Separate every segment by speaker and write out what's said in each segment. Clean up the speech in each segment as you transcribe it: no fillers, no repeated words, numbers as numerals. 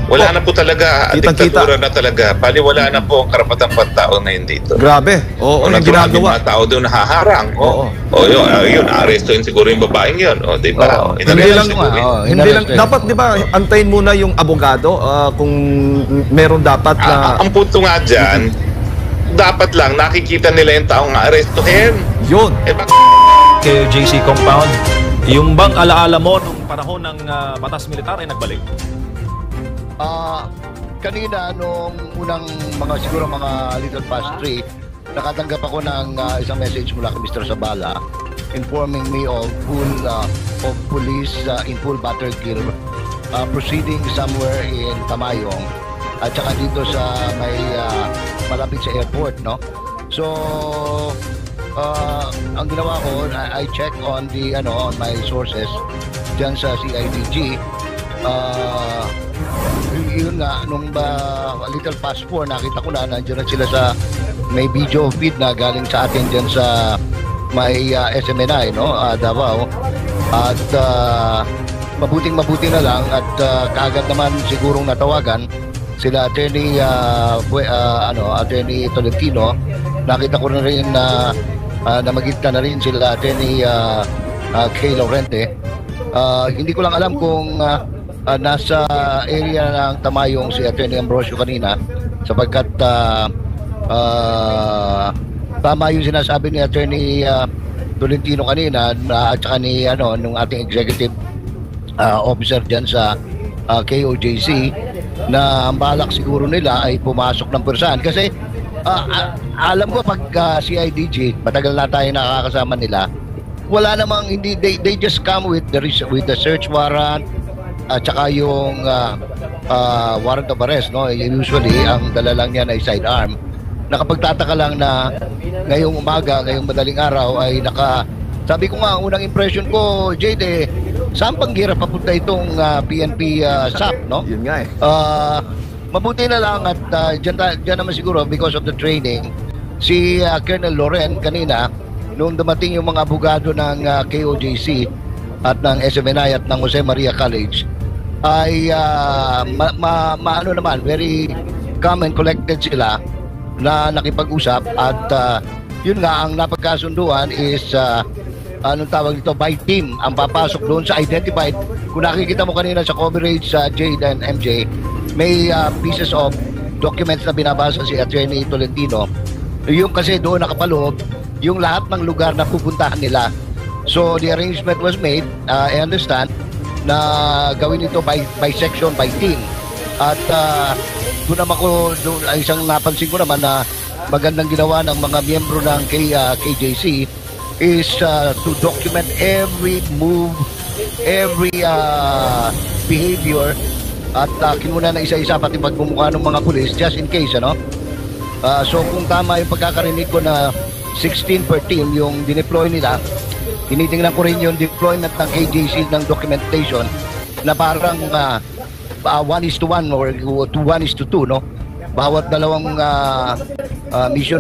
Speaker 1: Wala na po talaga, diktadura na talaga. Wala na po ang karapatang pantao ngayon dito.
Speaker 2: Grabe. Oo, ano ginagawa?
Speaker 1: Mga tao doon nahaharang. Yun, arestuin siguro yung babaeng yun. Di ba?
Speaker 2: Hindi lang, dapat di ba, antayin muna yung abogado kung meron dapat na...
Speaker 1: Ang punto nga dyan, dapat lang nakikita nila yung taong arestuhin.
Speaker 2: Yun.
Speaker 3: KOJC compound, yung bang alaala mo nung panahon ng batas militar ay nagbalik?
Speaker 4: Kanina nung unang siguro mga little past 3, nakatanggap ako ng isang message mula kay Mr. Zabala informing me of police in full battle gear proceeding somewhere in Tamayong at saka dito sa may malapit sa airport, no? So ang ginawa ko, I check on the on my sources diyan sa CIDG. Yun nga, nung little past 4, nakita ko na nandiyan na sila sa may video feed na galing sa atin dyan sa may SMNI, no? Davao. At mabuting-mabuti na lang at kaagad naman sigurong natawagan sila Attorney Attorney Tolentino. Nakita ko na rin na namagita na rin sila Attorney Kay Laurente. Hindi ko lang alam kung nasa area ng Tamayong si Attorney Ambrosio kanina sapagkat tama yung sinasabi ni Attorney Tolentino kanina at saka ni nung ating executive officer dyan sa KOJC na ang balak siguro nila ay pumasok ng pwersahan kasi alam ko pag CIDG matagal na tayo nakakasama nila, wala namang hindi, they just come with the search warrant at saka yung warrant of arrest, no? Usually ang dala lang yan ay sidearm. Nakapagtataka lang na ngayong umaga, ngayong madaling araw ay sabi ko nga, unang impression ko, Jade, saan panghirap papunta itong PNP SAP, no?
Speaker 2: Yun nga
Speaker 4: mabuti na lang at dyan naman siguro because of the training si Colonel Loren kanina nung dumating yung mga abogado ng KOJC at ng SMNI at ng Jose Maria College ay naman, very calm and collected sila na nakipag-usap at yun nga, ang napagkasunduan is anong tawag dito, by team ang papasok doon sa identified. Kung nakikita mo kanina sa coverage sa Jade and MJ, may pieces of documents na binabasa si Attorney Tolentino. Yung kasi doon nakapaloob yung lahat ng lugar na pupuntahan nila. So the arrangement was made, I understand, na gawin ito by section, by team. At doon naman isang napansin ko naman na magandang ginawa ng mga miyembro ng KJC is to document every move, every behavior at kinuna na isa-isa pati pagbumukha ng mga pulis just in case, so kung tama yung pagkakarinig ko na 16 per team yung dineploy nila, tinitingnan ko rin yung deployment ng KJC ng documentation na parang 1:1 or 1:2, no? Bawat dalawang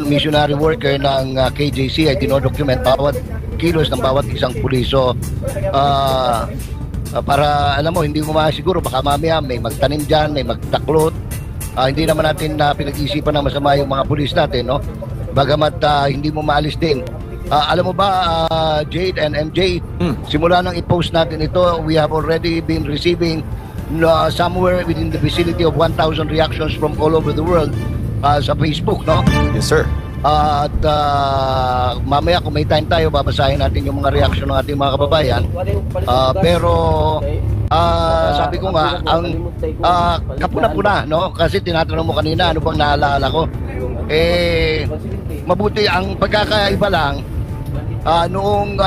Speaker 4: missionary worker ng KJC ay dinodocument bawat kilos ng bawat isang pulis. So para alam mo, hindi mo masiguro baka mamaya may magtanim dyan, may magtaklot. Hindi naman natin pinag-iisipan na masama yung mga pulis natin, no? Bagamat hindi mo maalis din. Alam mo ba, Jade and MJ, simula nang i-post natin ito, we have already been receiving somewhere within the vicinity of 1,000 reactions from all over the world sa Facebook, no?
Speaker 2: Yes, sir.
Speaker 4: At mamaya kung may time tayo, babasahin natin yung mga reaction ng ating mga kababayan. Pero sabi ko nga, ang kapuna-puna, no? Kasi tinatanong mo kanina, ano bang naalala ko? Mabuti ang pagkakaiba lang, noong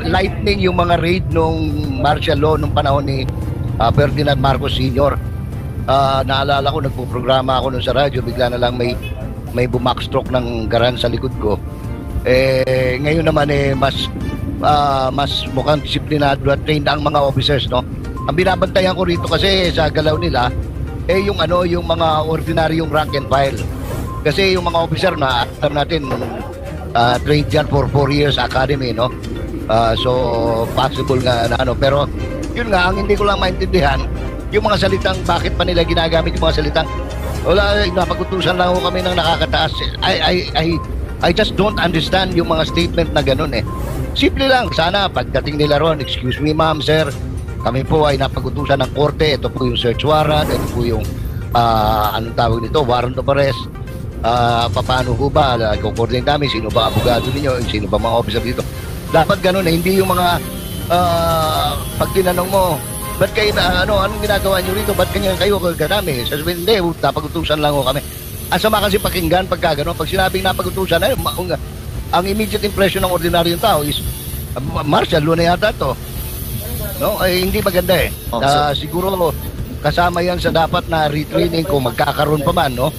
Speaker 4: lightning yung mga raid nung martial law nung panahon ni Ferdinand Marcos Sr. Naalala ko, nagpo-programa ako nun sa radyo, bigla na lang may bumackstroke ng garan sa likod ko. Ngayon naman mas mukhang disiplinado at trained ang mga officers, no? Ang binabantayan ko rito kasi sa galaw nila yung mga ordinaryong rank and file. Kasi yung mga officer na alam natin trained dyan for 4 years academy, no? So possible nga na pero yun nga, ang hindi ko lang maintindihan, yung mga salitang bakit pa nila ginagamit yung mga salitang wala, napag-utusan lang ako kami ng nakakataas. I just don't understand yung mga statement na ganun eh. Simple lang, sana pagdating nila ron, excuse me ma'am, sir, kami po ay napag-utusan ng korte, ito po yung search warrant, ito po yung anong tawag nito, warrant of arrest. Paano ho ba, i-coordinate namin, sino ba abogado ninyo, sino ba mga officer dito. Dapat ganun eh, hindi yung mga pag tinanong mo, ba't kayo na, anong ginagawa nyo rito? Ba't kanya kayo kagami? Sasabihin, hindi, napag-utusan lang ho kami. Asama kasi pakinggan pagka gano'n. Pag sinabing napag-utusan, ang immediate impression ng ordinaryong tao is, Marshall, Luna yata to. No? Ay, hindi maganda eh. Siguro, kasama yan sa dapat na retraining kung magkakaroon pa man, no?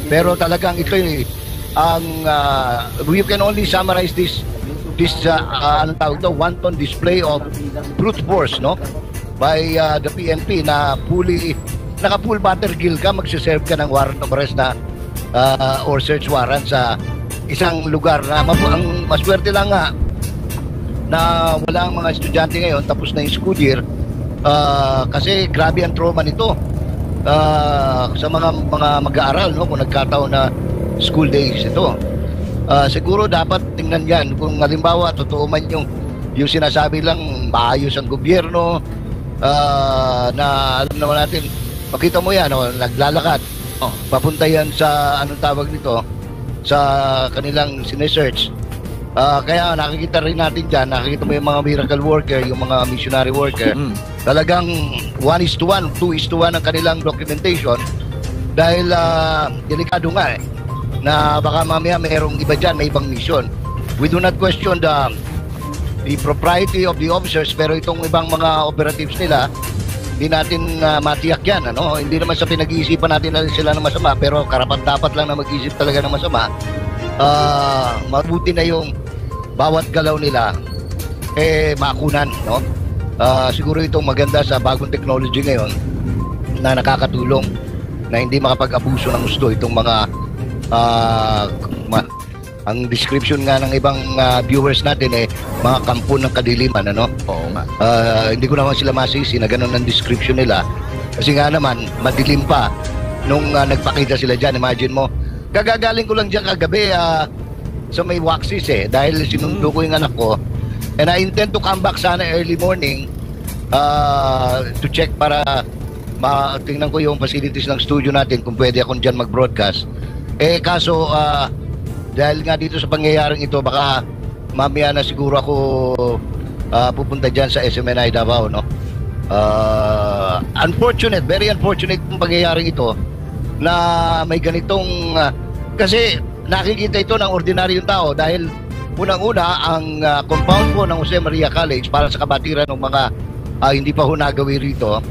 Speaker 4: Pero talagang ito yung, you can only summarize this anong tawag ito, wanton display of brute force, no? By the PNP na naka-full battergill ka, magsiserve ka ng warrant of arrest na or search warrant sa isang lugar na ang maswerte lang nga na wala ang mga estudyante ngayon, tapos na yung school year kasi grabe ang trauma nito sa mga mag-aaral, no? Kung nagkataon na school days ito. Siguro dapat tingnan yan kung halimbawa totoo man yung sinasabi lang maayos ang gobyerno na alam naman natin, makita mo yan, naglalakad papunta yan sa anong tawag nito, sa kanilang sinesearch. Kaya nakikita rin natin dyan, nakikita mo yung mga miracle worker, yung mga missionary worker, talagang 1:1, 2:1 ang kanilang documentation dahil delikado nga na baka mamaya mayroong iba dyan, may ibang mission. We do not question the propriety of the officers, pero itong ibang mga operatives nila, hindi natin matiyak yan, ano? Hindi naman sa pinag-iisipan natin na sila ng masama, pero karapat-dapat lang na mag-isip talaga ng masama. Mabuti na yung bawat galaw nila makunan, no? Siguro itong maganda sa bagong technology ngayon na nakakatulong na hindi makapag-abuso ng gusto itong mga ang description nga ng ibang viewers natin mga kampo ng kadiliman, ano?
Speaker 2: Oo nga.
Speaker 4: Hindi ko naman sila masisi na ganun ang description nila. Kasi nga naman, madilim pa nung nagpakita sila dyan. Imagine mo, gagagaling ko lang dyan kagabi sa may Waxis dahil sinundo ko yung anak ko. And I intend to come back sana early morning to check para tingnan ko yung facilities ng studio natin kung pwede akong dyan mag-broadcast. Kaso dahil nga dito sa pangyayaring ito, baka mamaya na siguro ako pupunta dyan sa SMNI Davao, no? Unfortunate, very unfortunate yung pangyayaring ito na may ganitong kasi nakikita ito ng ordinaryong tao dahil unang-una ang compound po ng Jose Maria College para sa kabatiran ng mga hindi pa ho nagawi rito.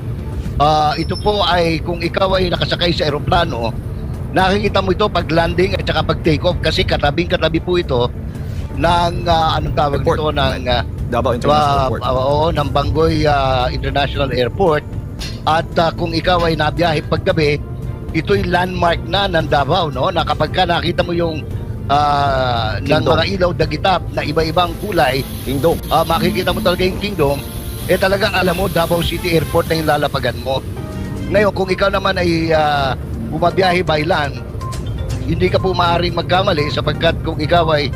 Speaker 4: Ito po ay kung ikaw ay nakasakay sa eroplano, nakikita mo ito pag landing at saka pag take off kasi katabing-katabi po ito ng anong tawag ito ng
Speaker 2: Davao International Airport.
Speaker 4: Oo, ng Bangoy International Airport. At kung ikaw ay nabiyahe paggabi, ito'y landmark na ng Davao, no? Na kapag ka nakita mo yung ng mga ilaw dagitap na iba-ibang kulay,
Speaker 2: Kingdom.
Speaker 4: Makikita mo talaga yung Kingdom, talagang alam mo Davao City Airport na yung lalapagan mo. Ngayon, kung ikaw naman ay bumabiyahe by land, hindi ka po maaaring magkamali sapagkat kung ikaw ay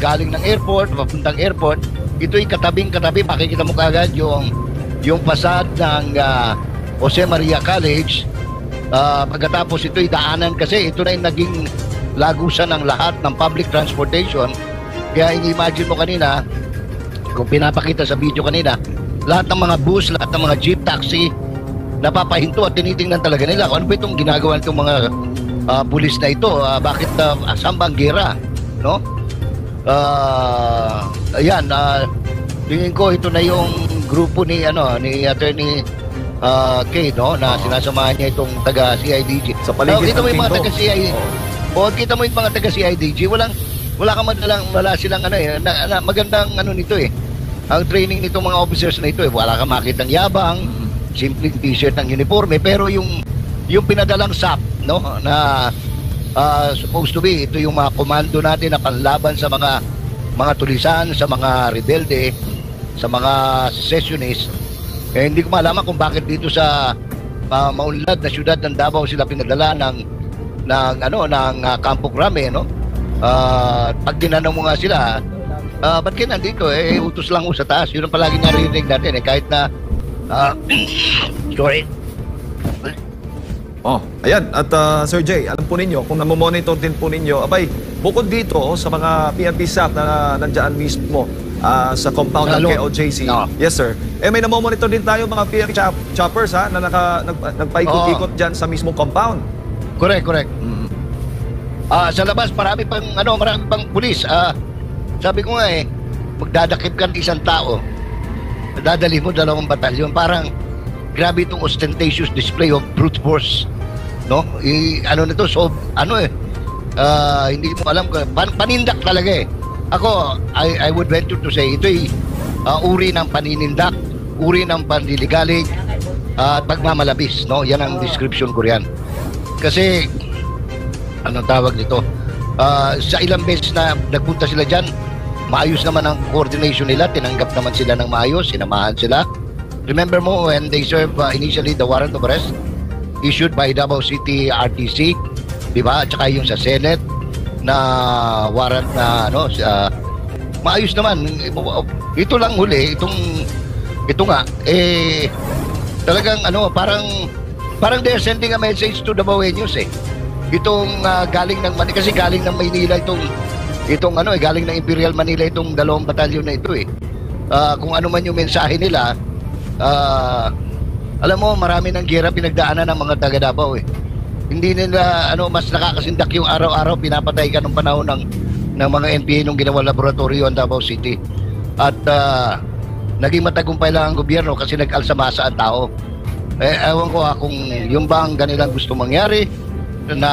Speaker 4: galing ng airport, papuntang airport, ito'y katabing-katabi, makikita mo kagad yung fasad ng Jose Maria College. Pagkatapos ito'y daanan kasi ito na yung naging lagusan ng lahat ng public transportation. Kaya i-imagine mo kanina, kung pinapakita sa video kanina, lahat ng mga bus, lahat ng mga jeep, taxi, napapahinto at tinitingnan talaga nila kung ano ba itong ginagawa nitong mga pulis na ito, bakit saan bang gera, no? Ayan, tingin ko ito na yung grupo ni Attorney Kay, no, na sinasamahan niya itong taga CIDG.
Speaker 2: Sa paligid
Speaker 4: kita mo
Speaker 2: ng
Speaker 4: yung mga
Speaker 2: Kingdom.
Speaker 4: taga CIDG. Kita mo yung mga taga CIDG, wala kang wala silang magandang nito ang training nitong mga officers na ito wala kang makitang yabang, simpleng t-shirt ng uniforme, pero yung pinadalang SAP, no, na supposed to be ito yung mga komando natin na panlaban sa mga tulisan, sa mga rebelde, sa mga secessionists, Hindi ko malaman kung bakit dito sa maunlad na syudad ng Davao sila pinadala ng Campo Crame, no? Pag tinanong mo nga sila, ba't kayo nandito? Utos lang sa taas. Yun ang palagi narinig natin, kahit na sorry.
Speaker 2: Ayan. At Sir Jay, alam po ninyo, kung namomonitor din po ninyo, abay, bukod dito sa mga PNP staff na nandiyan mismo sa compound ng KOJC. Yes, sir. May namomonitor din tayo mga PNP choppers na nagpaikot-ikot dyan sa mismong compound.
Speaker 4: Correct. Sa labas, marami pang pulis. Sabi ko nga magdadakip ka ng isang tao, dadali mo 2 batalyon. Parang grabe itong ostentatious display of brute force, no? Nito, so hindi mo alam panindak talaga. Ako, I would venture to say ito'y uri ng paninindak, uri ng panliligalig at pagmamalabis, no? Yan ang description ko riyan. Kasi anong tawag nito? Sa ilang beses na nagpunta sila dyan, maayos naman ang coordination nila, tinanggap naman sila ng maayos, sinamahan sila. Remember mo when they serve initially the warrant of arrest issued by Davao City RTC, di ba? At saka yung sa Senate na warrant na maayos naman. Ito lang huli, ito nga talagang parang they're sending a message to Davaoenos. Itong galing ng Manila, kasi galing ng Maynila galing ng Imperial Manila itong 2 batalyon na ito. Kung ano man yung mensahe nila, alam mo, marami ng gera pinagdaanan ng mga taga Davao. Hindi nila mas nakakasindak yung araw-araw pinapatay ka nung panahon ng mga NPA nung ginawa laboratorio ang Davao City. At naging matagumpay lang ang gobyerno kasi nag-alsamasa ang tao. Ewan ko kung yung bang kanilang gusto mangyari na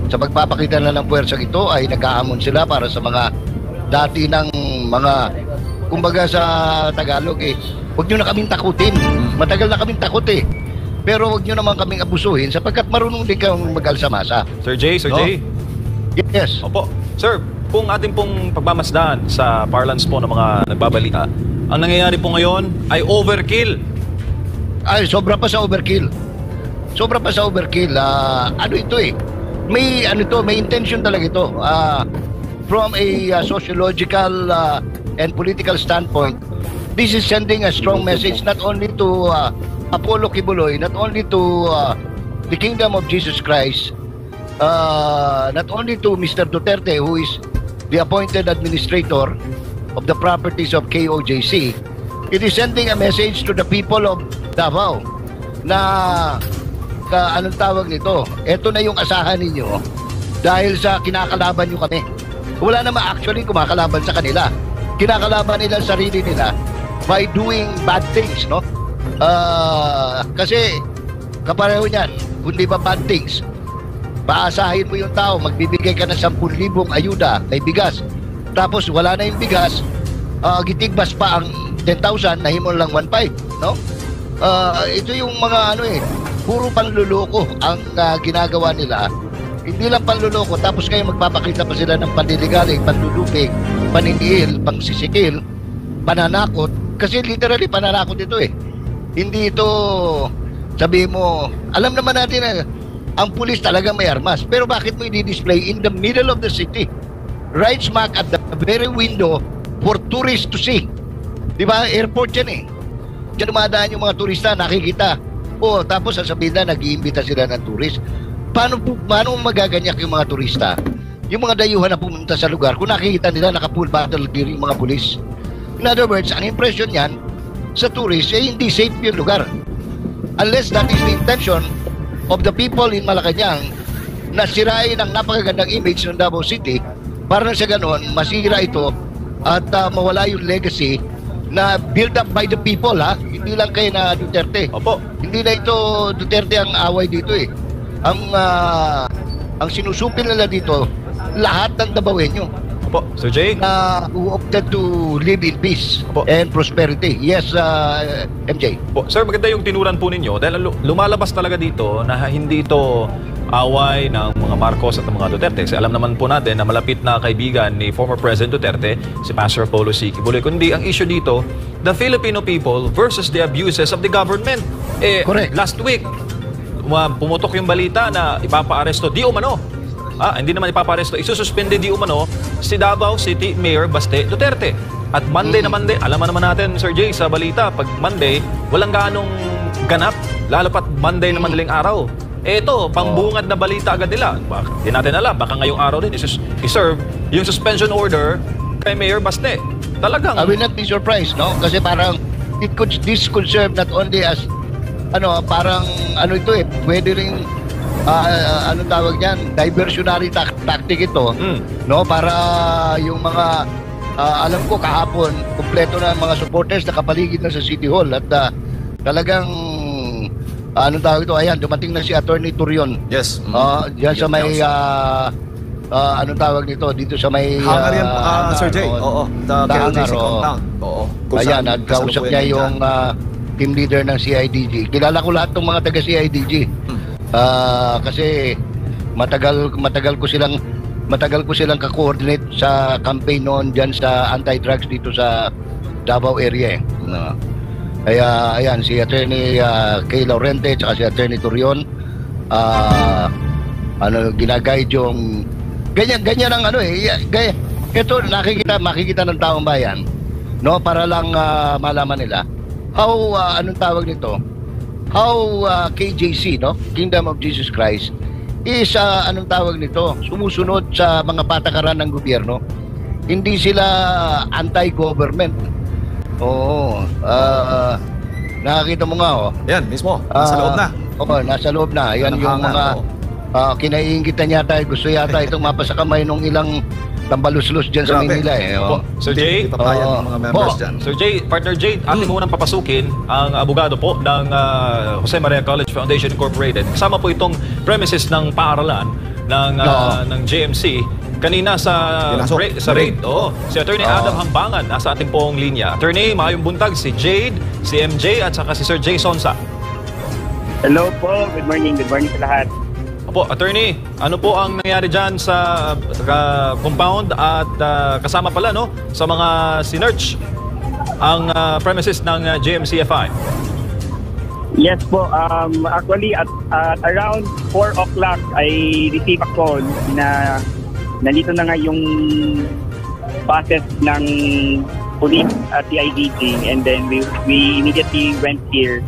Speaker 4: sa pagpapakita na ng puwersang ito ay nagkahamon sila para sa mga dati ng mga, kumbaga sa Tagalog, huwag nyo na kaming takutin. Matagal na kaming takot pero huwag nyo naman kaming abusuhin sapagkat marunong din kang mag-alsamasa.
Speaker 3: Sir Jay?
Speaker 4: Yes.
Speaker 3: Opo. Sir, kung ating pong pagmamasdan sa parlance po ng mga nagbabalita, ang nangyayari po ngayon ay overkill.
Speaker 4: Ay, sobra pa sa overkill. May intention talaga ito. From a sociological and political standpoint, this is sending a strong message not only to Apollo Kibuloy, not only to the kingdom of Jesus Christ, not only to Mr. Duterte, who is the appointed administrator of the properties of KOJC. It is sending a message to the people of Davao na anong tawag nito, eto na yung asahan ninyo dahil sa kinakalaban nyo kami. Wala naman actually kumakalaban sa kanila, kinakalaban nila sarili nila by doing bad things, no? Kasi kapareho niyan, kundi ba bad things, paasahin mo yung tao, magbibigay ka ng 10,000 ayuda, may bigas, tapos wala na yung bigas, gitigbas pa ang 10,000, nahimol lang 1,500, no? Ito yung mga puro panluloko ang ginagawa nila. Hindi lang panluloko, tapos ngayon magpapakita pa sila ng panliligalig, panlulupig, paniniil, pangsisikil, pananakot. Kasi literally pananakot ito Hindi ito, sabi mo, alam naman natin na ang pulis talaga may armas. Pero bakit mo i-display in the middle of the city? Right smack at the very window for tourists to see. Diba? Airport yan Diyan dumadaan yung mga turista, nakikita. Tapos sasabihin na, nag-iimbita sila ng turist. Paano magaganyak yung mga turista? Yung mga dayuhan na pumunta sa lugar, kung nakikita nila naka-full battle gear yung mga pulis. In other words, ang impression yan sa turist, hindi safe yung lugar. Unless that is the intention of the people in Malacanang na sirain ang napakagandang image ng Davao City para na sa ganon, masira ito at mawala yung legacy na build up by the people, hindi lang kayo na Duterte.
Speaker 3: Opo.
Speaker 4: Hindi na ito Duterte ang away dito Ang sinusupil nila dito, lahat ng Davaoenyo.
Speaker 3: Opo, Sir Jay.
Speaker 4: Who opted to live in peace
Speaker 3: Opo.
Speaker 4: and prosperity. Yes, MJ.
Speaker 3: Sir, maganda yung tinuran po ninyo dahil lumalabas talaga dito na hindi ito away ng mga Marcos at ng mga Duterte. Kasi alam naman po natin na malapit na kaibigan ni former President Duterte, si Pastor Apollo C. Kibuloy. Kundi ang issue dito, the Filipino people versus the abuses of the government.
Speaker 4: Correct.
Speaker 3: Last week, pumutok yung balita na ipapa-aresto di umano. Hindi naman ipapa-aresto, isususpende di umano si Davao City Mayor Baste Duterte. At Monday na Monday, alam naman natin, Sir Jay, sa balita, pag Monday, walang ganong ganap, lalo pat Monday na madaling araw. Ito, pambungad na balita agad nila. Hindi natin alam, baka ngayong araw din iserve yung suspension order kay Mayor Baste. Talagang...
Speaker 4: I will not be surprised, no? Kasi parang this could serve not only as parang ito pwede rin anong tawag niyan, diversionary tactic ito, no? Para yung mga alam ko kahapon, kumpleto na ang mga supporters na kapaligid na sa City Hall at talagang anong tawag ito, ayan, dumating na si Attorney Turion.
Speaker 2: Yes.
Speaker 4: Diyan sa may anong tawag nito, dito sa may
Speaker 2: hangar yan, Sir Jay. Oo, the KLJC compound. Oo.
Speaker 4: Ayan, at kausap niya yung team leader ng CIDG. Kilala ko lahat ng mga taga CIDG. Kasi matagal ko silang ka-coordinate sa campaign noon diyan sa anti-drugs dito sa Davao area. Kaya ayan, si Attorney Kay Laurente at si Attorney Turion ginaguide yung ganyan ang ito makikita ng taong bayan, no, para lang malaman nila how anong tawag nito, how KJC, no, Kingdom of Jesus Christ is anong tawag nito, sumusunod sa mga patakaran ng gobyerno. Hindi sila anti-government. Oo. Nakakita mo nga,
Speaker 2: yan mismo, nasa loob na.
Speaker 4: Oo, nasa loob na. Yan yung mga kinaiingitan yata, gusto yata itong mapasa kamay nung ilang tambaluslos dyan sa Manila.
Speaker 3: Sir Jay,
Speaker 2: mga members dyan.
Speaker 3: Sir Jay, Partner Jay, ating munang papasukin ang abogado po ng Jose Maria College Foundation Incorporated. Kasama po itong premises ng paaralan ng JMC. Kanina sa raid, si Attorney Adam Hambangan nasa ating pong linya. Attorney, maayong buntag, si Jade, si MJ, at saka si Sir Jay Sonsa.
Speaker 5: Hello po, good morning sa lahat.
Speaker 3: Opo, Attorney, ano po ang nangyari dyan sa compound at kasama pala sa mga sinearch ang premises ng JMCFI?
Speaker 5: Yes po, actually at around 4 o'clock I received a call na nandito na nga yung buses ng police at the IDG, and then we immediately went here,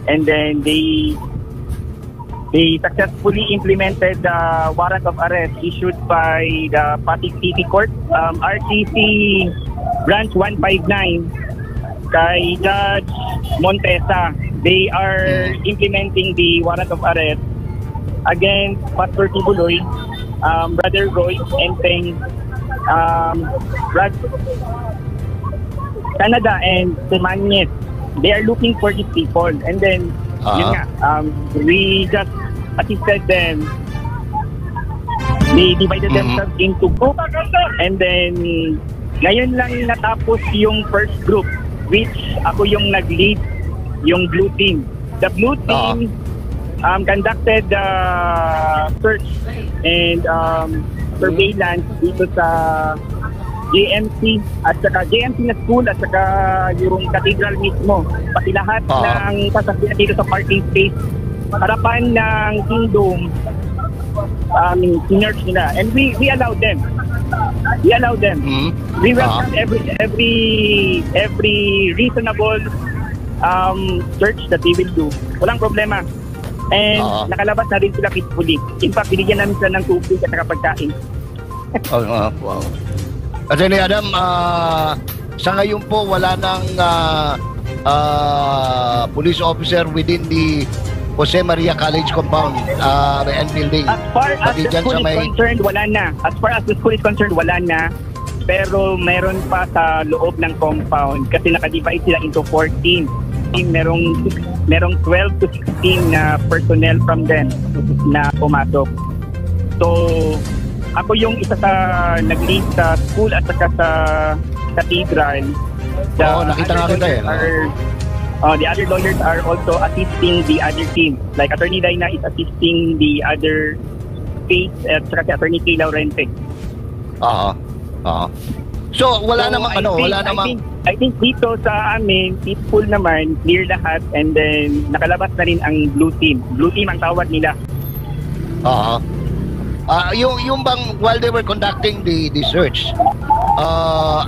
Speaker 5: and then they successfully implemented the warrant of arrest issued by the Pasig City Court, RTC Branch 159, kay Judge Montesa. They are implementing the warrant of arrest against Pastor Kibuloy, Brother Roy, and then Canada and Semanyes. They are looking for these people, and then yun nga, we just assisted them. They divided themselves into groups, and then ngayon lang natapos yung first group, which ako yung nag-lead, yung blue team. The blue team conducted the search and surveillance dito sa JMC at saka JMC na school at saka yung cathedral mismo, pati lahat ng sasakyan dito sa parking space harapan ng Kingdom, sinerch nila, and we allowed them. We welcome every reasonable search that they will do. Walang problema. And nakalabas na rin sila peacefully. In fact, binigyan namin sila ng tubig at saka pagkain.
Speaker 4: Wow. Attorney Adam, sa ngayon po wala nang police officer within the Jose Maria College compound and building.
Speaker 5: As far as the school is concerned, wala na. As far as the school is concerned, wala na. Pero meron pa sa loob ng compound kasi nakadivide sila into 14. Merong 12 to 16 na personnel from them na pumasok. So, ako yung isa sa nag-lead sa school at saka sa cathedral.
Speaker 4: Nakita nga kita
Speaker 5: the other lawyers are also assisting the other team. Like Attorney Daina is assisting the other Faith at saka si Attorney Kay Laurente.
Speaker 4: So, wala
Speaker 5: So,
Speaker 4: namang
Speaker 5: I think dito sa amin, peaceful naman, clear lahat, and then nakalabas na rin ang blue team. Blue team ang tawag nila.
Speaker 4: Yung bang while they were conducting the search,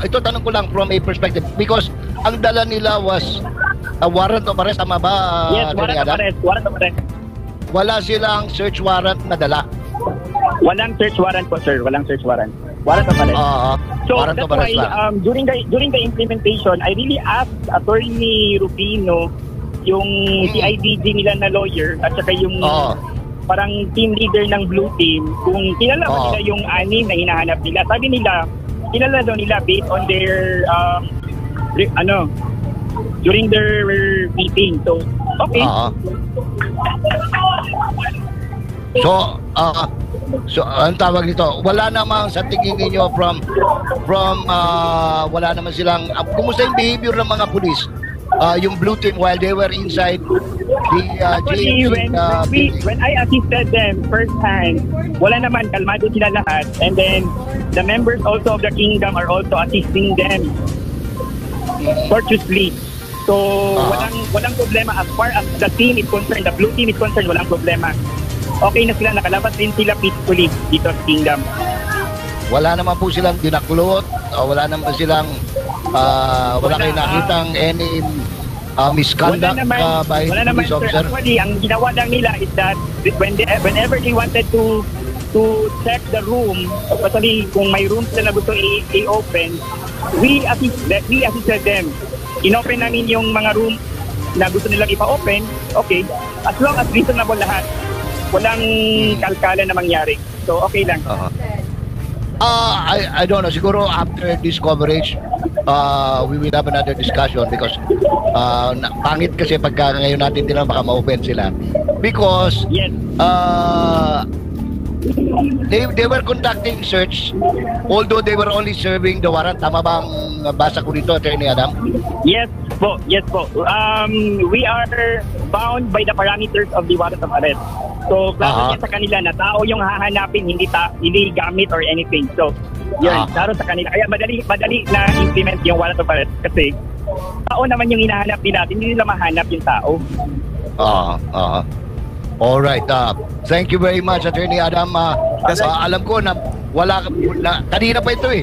Speaker 4: ito tanong ko lang from a perspective because ang dala nila was a warrant of arrest, tama ba?
Speaker 5: Yes, warrant of arrest.
Speaker 4: Wala silang search warrant na dala.
Speaker 5: Walang search warrant po, sir. Walang search warrant. Warrant of arrest. So
Speaker 4: warrant
Speaker 5: that's
Speaker 4: of arrest
Speaker 5: why during the implementation, I really asked Attorney Rubino, yung CIDG nila na lawyer, at saka yung parang team leader ng Blue Team, kung kilala ba nila yung anim na hinahanap nila. Sabi nila, kilala daw nila based on their during their meeting. So, okay.
Speaker 4: So, ang tawag nito, wala namang sa tingin ninyo from wala naman silang, kumusta yung behavior ng mga pulis? Yung Blue Team while they were inside the
Speaker 5: Actually, when I assisted them firsthand, wala naman, kalmado sila lahat. And then, the members also of the kingdom are also assisting them courteously. So, walang problema as far as the team is concerned, the Blue Team is concerned, walang problema. Okay na sila, nakalabas din sila peacefully dito sa kingdom.
Speaker 4: Wala naman po silang dinaklot, wala naman silang wala kayo nakitang any misconduct by police officer?
Speaker 5: Actually, ang ginawa lang nila is that whenever they wanted to check the room, especially kung may rooms na gusto i-open, we assisted them. In-open namin yung mga room na gusto nilang ipa-open, okay, as long as reasonable lahat. Walang kalkala na mangyari. So, okay lang.
Speaker 4: I don't know. Siguro after this coverage, we will have another discussion because pangit kasi pagka ngayon natin tinanong baka ma-open sila. Because
Speaker 5: yes.
Speaker 4: They were conducting search although they were only serving the warrant. Tama bang basa ko dito, Attorney Adam?
Speaker 5: Yes po. We are bound by the parameters of the warrant of arrest. So, klaro niya sa kanila na tao yung hahanapin, hindi gamit or anything. So, yun, klaro sa kanila. Kaya madali na implement yung warrant of arrest kasi tao naman yung hinahanap nila, hindi nila mahanap yung tao.
Speaker 4: Alright. Thank you very much, Attorney Adam. Alam ko na kanina pa ito eh.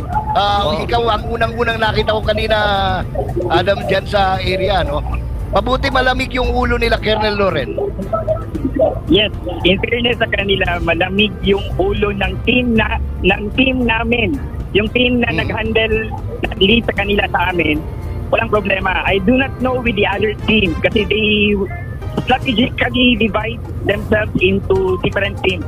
Speaker 4: Ikaw ang unang-unang nakita ko kanina, Adam, dyan sa area, no? Mabuti malamig yung ulo nila, Colonel Loren.
Speaker 5: Yes, in fairness sa kanila, malamig yung ulo ng team namin. Yung team na nag-handle, nag-lead sa kanila sa amin, walang problema. I do not know with the other teams kasi they strategically divide themselves into different teams.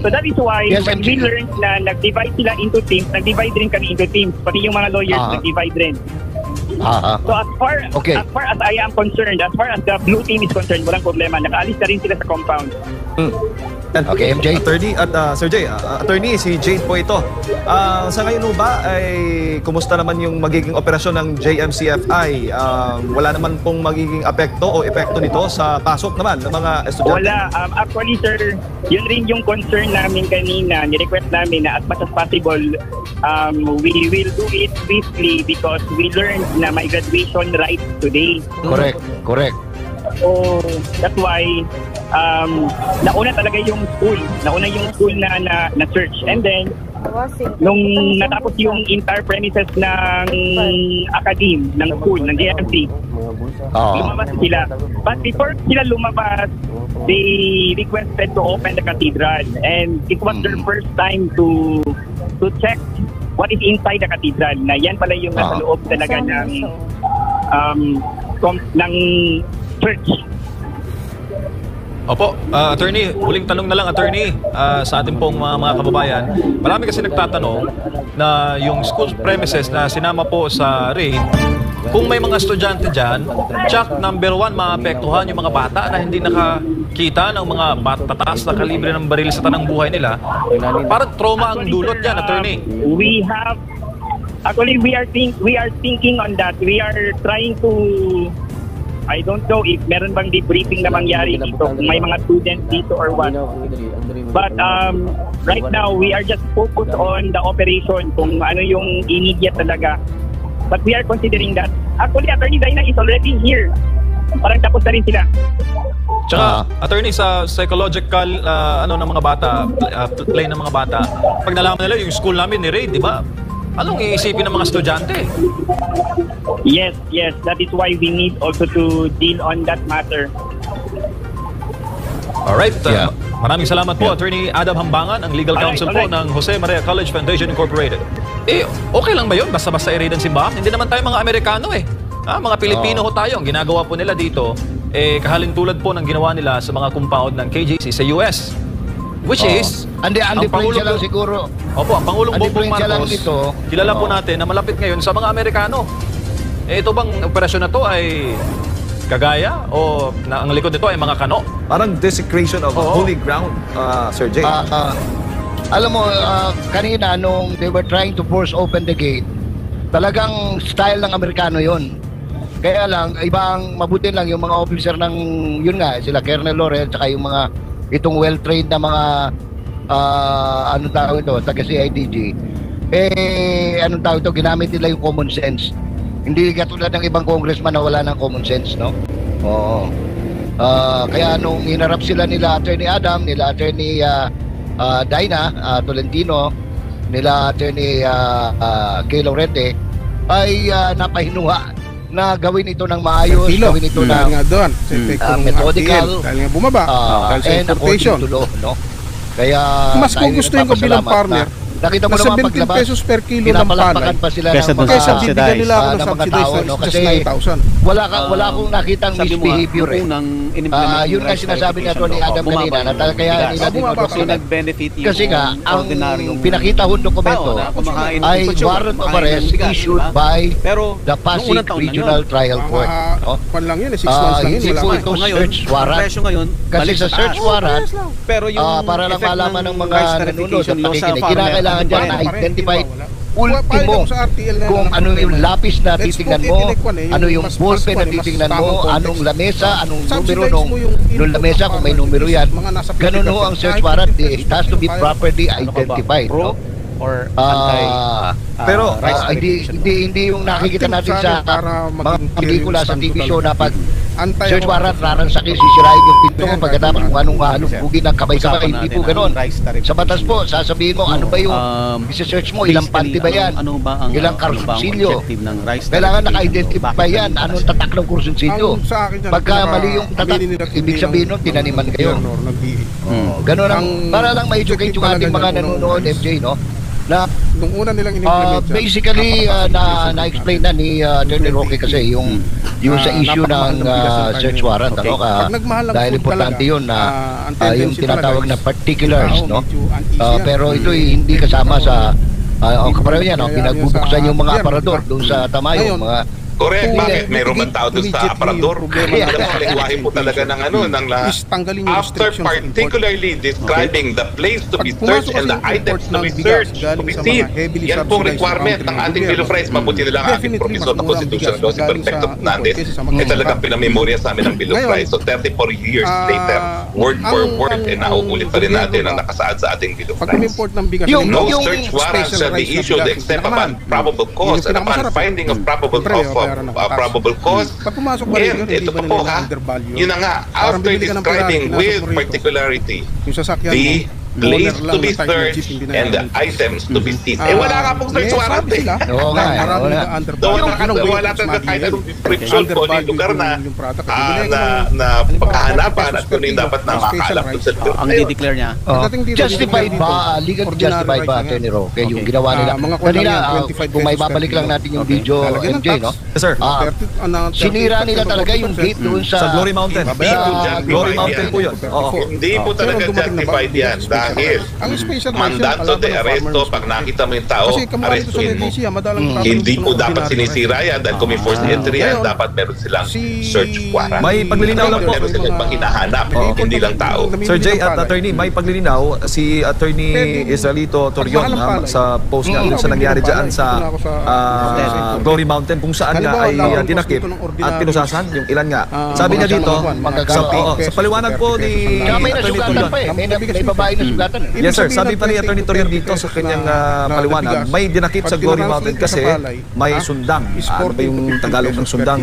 Speaker 5: So that is why when we learned na nag-divide sila into teams, nag-divide rin kami into teams. Pati yung mga lawyers nag-divide rin. So as far as I am concerned, as far as the Blue Team is concerned, walang problema. Nakaalis na rin sila sa compound.
Speaker 4: Okay, MJ.
Speaker 2: Attorney at Sir Jay, attorney, si Jade po ito. Sa ngayon ba ay kumusta naman yung magiging operasyon ng JMCFI? Wala naman pong magiging epekto nito sa pasok naman ng mga estudyante?
Speaker 5: Wala. Actually, sir, yun rin yung concern namin kanina. Ni-request namin na as much as possible, we will do it swiftly because we learned na may graduation right today.
Speaker 4: Correct.
Speaker 5: So, that's why nauna talaga yung school. Nauna yung school na search. And then, nung natapos yung entire premises ng academe, ng school, ng JMC, lumabas sila. But before sila lumabas, they requested to open the cathedral. And it was their first time to check what is inside the cathedral. Na yan pala yung nasa loob talaga ng church.
Speaker 3: Opo, attorney, huling tanong na lang, attorney, sa ating pong mga kababayan. Marami kasi nagtatanong na yung school premises na sinama po sa raid, kung may mga estudyante dyan, check number 1, maapektuhan yung mga bata na hindi nakakita ng mga tataas na kalibre ng baril sa tanang buhay nila. Parang trauma ang dulot yan, attorney.
Speaker 5: We are thinking on that. We are trying to I don't know if meron bang debriefing na mangyari dito, kung may mga students dito or what. But right now, we are just focused on the operation, kung ano yung immediate talaga. But we are considering that. Actually, Attorney Daina is already here. Parang tapos na rin sila.
Speaker 3: Tsaka, attorney, sa psychological ng mga bata, play ng mga bata, pag nalaman nila yung school namin ni Raid, di ba? Anong iisipin ng mga estudyante?
Speaker 5: Yes. That is why we need also to deal on that matter.
Speaker 3: Alright. Maraming salamat po, Attorney Adam Hambangan, ang legal counsel po ng Jose Maria College Foundation Incorporated. Okay lang ba yun? Basta-basta i-raid ang simbahan? Hindi naman tayo mga Amerikano mga Pilipino ho tayo. Ang ginagawa po nila dito, kahalin tulad po ng ginawa nila sa mga compound ng KJC sa US. Which is,
Speaker 4: ang diferensya lang siguro.
Speaker 3: Opo, ang Pangulong Bongbong Marcos, kilala po natin na malapit ngayon sa mga Amerikano. Ito bang operasyon na to ay kagaya o ang likod nito ay mga kano?
Speaker 2: Parang desecration of holy ground, Sir Jay.
Speaker 4: Alam mo, kanina nung they were trying to force open the gate, talagang style ng Amerikano yon. Kaya lang, ibang mabuti lang yung mga officer ng, yun nga, sila Colonel Lawrence, saka yung mga, itong well-trained na mga, anong tawag ito, taga-CIDG, anong tawag ito, ginamit nila yung common sense. Hindi katulad ng ibang congressman na wala ng common sense, no? Oo. Kaya nung hinarap sila nila Attorney Adam, nila Attorney Daina Tolentino, nila Attorney Kay Laurente, ay napahinuha na gawin ito ng maayos, gawin ito ng methodical,
Speaker 6: dahil nga bumaba,
Speaker 4: and according to law, no? Kaya
Speaker 6: mas kung gustuin ko bilang farmer,
Speaker 4: nakita mo
Speaker 6: nasa
Speaker 4: naman
Speaker 6: 17
Speaker 4: paglabas,
Speaker 6: pesos per kilo ng palay.
Speaker 4: pa sila
Speaker 7: kesa
Speaker 4: ng
Speaker 6: Kesa
Speaker 4: mga
Speaker 6: bibigyan nila ako ng
Speaker 4: tao,
Speaker 6: subsidize
Speaker 4: no?
Speaker 6: na
Speaker 4: Kasi
Speaker 6: 9,000.
Speaker 4: wala akong nakitang misbehavior yun nga sinasabi ni Atty. Adam kanina na kaya nila din kasi nga ang pinakita hong dokumento ay warrant of arrest issued by the Pasig Regional Trial Court.
Speaker 6: Pan lang yun, 6 months lang yun.
Speaker 4: Hindi po ito search warrant. Kasi sa search warrant, para lang malaman ng mga nanonood at nakikinig, kinakailangan dyan na identify ultimo kung ano yung lapis na titingnan mo, ano yung ballpen na titingnan mo, anong lamesa, anong numero nung lamesa, kung may numero yan. Ganun ho ang search warrant. It has to be properly identified, no?
Speaker 7: Or
Speaker 4: pero hindi yung nakikita natin sa mga pelikula sa TV show na pag search warrant, raransakin, sisirain yung pinto mo pagkatapos kung anong bugin ng kamay-kamay. Hindi po ganun. Sa batas po, sasabihin mo ano ba yung isa-search mo, ilang panty ba yan, ilang karsunsilyo. Kailangan naka-identify yan, anong tatak ng kursunsilyo. Pagka mali yung tatak, ibig sabihin nun, tinaniman kayo. Ganun lang, para lang ma-educate yung ating mga nanonood, MJ, no? Na
Speaker 6: nung una nilang in-implement
Speaker 4: basically na-explain na ni Attorney Roque kasi yung sa issue ng search warrant, ano, dahil importante yun na yung tinatawag na particulars, no? Pero ito hindi kasama sa kapareho niya, no? Pinagbubuksan yung mga aparador doon sa Tamayo, mga
Speaker 1: correct, bakit? Mayroon man tao doon sa aparador. Alam mo, ang lingwahe po talaga ng after particularly describing the place to be searched and the items to be searched, to be seized. Yan pong requirement ng ating Bill of Rights. Mabuti nila ang ating professor ng Constitutional Law, si Perfecto Fernandez, ay talagang pinamemorya sa amin ng Bill of Rights. So 34 years later, word for word, nauulit pa rin natin ang nakasaad sa ating Bill of Rights. No search warrant shall be issued except upon probable cause and upon finding of probable cause. And ito pa po yun na nga, after describing with particularity the place to be searched and the items to be seized. Wala nga pong search warrant
Speaker 4: Oo nga,
Speaker 1: wala talaga kahit anong description po ng lugar na pagkahanapan at kung yung dapat na makakalap doon sa lugar.
Speaker 7: Ang i-declare niya.
Speaker 4: Justified ba, legal justified ba, Attorney Roque, yung ginawa nila? Kanina, kung may babalik lang natin yung video, MJ, no?
Speaker 2: Yes, sir.
Speaker 4: Sinira nila talaga yung gate doon sa
Speaker 2: Glory Mountain.
Speaker 1: Glory
Speaker 2: Mountain po yun.
Speaker 1: Hindi po talaga justified yan. Dahil
Speaker 6: Ang special
Speaker 1: mandato de arresto, pag nakita mo yung tao,
Speaker 6: Kasi kamukha nito sa
Speaker 1: arestuhin mo.
Speaker 6: LDC, madalang tao
Speaker 1: Hindi
Speaker 6: gusto
Speaker 1: po
Speaker 6: ng
Speaker 1: dapat
Speaker 6: ordinaryo.
Speaker 1: sinisira yan dahil kung may forced entry yan,
Speaker 6: Ngayon,
Speaker 1: dapat meron silang
Speaker 6: si-
Speaker 1: search warrant.
Speaker 2: May paglilinaw lang po.
Speaker 1: Meron silang ibang hinahanap, hindi lang tao.
Speaker 2: Sir Jay at attorney, may paglilinaw si attorney Israelito Torion sa post nga sa nangyari dyan sa Glory Mountain kung saan nga ay dinakip at pinusasan yung ilan nga. Sabi niya dito, sa paliwanag po ni
Speaker 4: Kaya may
Speaker 2: attorney
Speaker 4: nasugatan
Speaker 2: Torion.
Speaker 4: pa eh. May babae na sugatan eh.
Speaker 2: Yes sir, sabi pa ni attorney Torion dito sa kanyang paliwanag, may dinakip sa Glory Mountain kasi may sundang. Ano ba yung Tagalog ng sundang?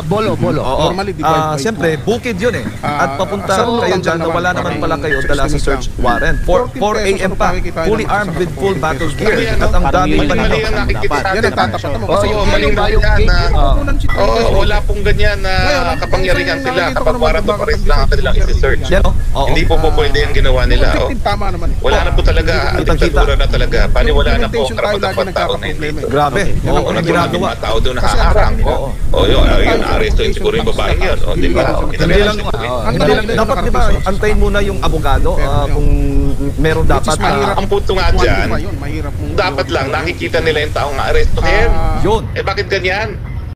Speaker 4: Bolo.
Speaker 2: Oo.
Speaker 6: Normally, divide by
Speaker 2: Siyempre, bukid yun eh. At papunta kayo dyan na wala naman pala kayo dala sa search warrant. 4 a.m. pa, fully armed with full battle gear. At ang dami pa
Speaker 1: Mali
Speaker 2: nito.
Speaker 1: ang nakikita
Speaker 6: Yan
Speaker 1: natin.
Speaker 6: ang tatapat mo.
Speaker 4: Oo,
Speaker 1: Oo, maling ba yan na... Oo, wala pong ganyan na kapangyarihan sila kapag warrant of arrest lang ang kanilang isi-search.
Speaker 2: Yan o. Oo.
Speaker 1: Hindi po pwede yung ginawa nila. Oh.
Speaker 6: Tama naman.
Speaker 1: Wala na po talaga, ang diktatura na talaga. Paniwala na po ang karapatan ng tao na hindi.
Speaker 2: Grabe. Oo,
Speaker 1: Ano
Speaker 2: ang
Speaker 1: po
Speaker 2: ginagawa.
Speaker 1: mga tao doon nakaharang. O yun, aresto yun siguro yung babae yun. O, di ba?
Speaker 2: Hindi lang, hindi lang, dapat di ba, antayin muna yung abogado kung meron dapat.
Speaker 1: Ang punto nga dyan,
Speaker 6: Mahirap mong
Speaker 1: dapat lang nakikita nila yung taong arestuhin.
Speaker 2: Yun.
Speaker 1: Eh bakit ganyan?